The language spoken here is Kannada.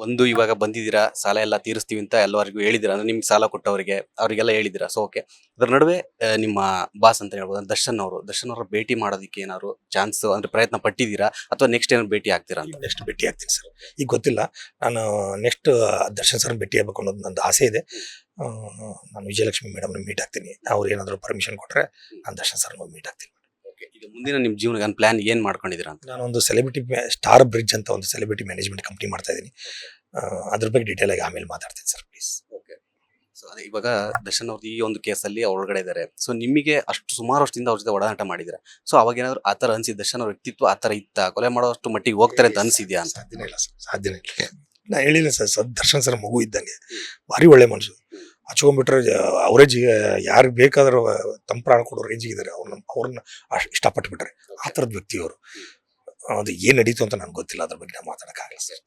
ಒಂದು ಇವಾಗ ಬಂದಿದ್ದೀರಾ, ಸಾಲ ಎಲ್ಲ ತೀರಿಸ್ತೀವಿ ಅಂತ ಎಲ್ಲರಿಗೂ ಹೇಳಿದ್ದೀರಾ. ಅಂದ್ರೆ ನಿಮ್ಗೆ ಸಾಲ ಕೊಟ್ಟವರಿಗೆ, ಅವರಿಗೆಲ್ಲ ಹೇಳಿದ್ದೀರಾ. So okay. ಅದರ ನಡುವೆ ನಿಮ್ಮ ಬಾಸ್ ಅಂತ ಹೇಳ್ಬೋದು ದರ್ಶನ್ ಅವರ ಭೇಟಿ ಮಾಡೋದಕ್ಕೆ ಏನಾದ್ರು ಚಾನ್ಸ್ ಅಂದ್ರೆ ಪ್ರಯತ್ನ ಪಟ್ಟಿದ್ದೀರಾ? ಅಥವಾ ನೆಕ್ಸ್ಟ್ ಏನಾದ್ರು ಭೇಟಿ ಆಗ್ತೀರಾ ಅಂತ? ನೆಕ್ಸ್ಟ್ ಭೇಟಿ ಆಗ್ತೀನಿ ಸರ್. ಈಗ ಗೊತ್ತಿಲ್ಲ. ನಾನು ನೆಕ್ಸ್ಟ್ ದರ್ಶನ್ ಸರ್ ಭೇಟಿ ಆಗ್ಬೇಕು ಅನ್ನೋದು ನಂದು ಆಸೆ ಇದೆ. ನಾನು ವಿಜಯಲಕ್ಷ್ಮಿ ಮೇಡಮ್ನ ಮೀಟ್ ಆಗ್ತೀನಿ. ಅವ್ರು ಏನಾದರೂ ಪರ್ಮಿಷನ್ ಕೊಟ್ಟರೆ ನಾನು ದರ್ಶನ್ ಸರ್ ಮೀಟ್ ಆಗ್ತೀನಿ. ಈಗ ಮುಂದಿನ ನಿಮ್ಮ ಜೀವನ ಪ್ಲಾನ್ ಏನ್ ಮಾಡ್ಕೊಂಡಿದ್ದೀರಾ ಅಂತ? ನಾನು ಒಂದು ಸೆಲೆಬ್ರಿಟಿ ಸ್ಟಾರ್ ಬ್ರಿಡ್ಜ್ ಅಂತ ಒಂದು ಸೆಲೆಬ್ರಿಟಿ ಮ್ಯಾನೇಜ್ಮೆಂಟ್ ಕಂಪ್ನಿ ಮಾಡ್ತಾ ಇದ್ದೀನಿ. ಅದ್ರ ಬಗ್ಗೆ ಡೀಟೇಲ್ ಆಗಿ ಆಮೇಲೆ ಮಾತಾಡ್ತೀನಿ ಸರ್, ಪ್ಲೀಸ್. ಸೊ ಅದೇ ಇವಾಗ ದರ್ಶನ್ ಅವ್ರದ್ದು ಈ ಒಂದು ಕೇಸಲ್ಲಿ ಒಳಗಡೆ ಇದ್ದಾರೆ. ಸೊ ನಿಮಗೆ ಅಷ್ಟು ಸುಮಾರು ವರ್ಷದಿಂದ ಅವ್ರ ಜೊತೆ ಒಡನಾಟ ಮಾಡಿದ್ರೆ, ಸೊ ಅವಾಗ ಏನಾದ್ರು ಆತರ ಅನ್ಸಿದ್ ದರ್ಶನ್ ಅವ್ರ ವ್ಯಕ್ತಿತ್ವ ಆತರ ಇತ್ತ, ಕೊಲೆ ಮಾಡೋಷ್ಟು ಮಟ್ಟಿಗೆ ಹೋಗ್ತಾರೆ ಅಂತ ಅನ್ಸಿದ್ಯಾ ಅಂತ? ಸಾಧ್ಯನೇ ಇಲ್ಲ ಸರ್, ಸಾಧ್ಯನೇ ಇಲ್ಲ. ನಾ ಹೇಳಿಲ್ಲ ಸರ್, ದರ್ಶನ್ ಸರ್ ಮಗು ಇದ್ದಂಗೆ, ಭಾರಿ ಒಳ್ಳೆ ಮನುಷ್ಯ. ಹಚ್ಕೊಂಡ್ಬಿಟ್ರೆ ಅವರೇ ಯಾರಿಗೆ ಬೇಕಾದ್ರೂ ತಮ್ಮ ಪ್ರಾಣ ಕೊಡೋ ರೇಂಜಿಗೆ ಇದ್ದಾರೆ. ಅವ್ರನ್ನ ಇಷ್ಟಪಟ್ಟು ಬಿಟ್ರೆ ಆ ಥರದ ವ್ಯಕ್ತಿ ಅವರು. ಅದು ಏನು ನಡೀತು ಅಂತ ನನಗೆ ಗೊತ್ತಿಲ್ಲ, ಅದ್ರ ಬಗ್ಗೆ ನಾವು ಮಾತಾಡೋಕ್ಕಾಗಲ್ಲ ಸರ್.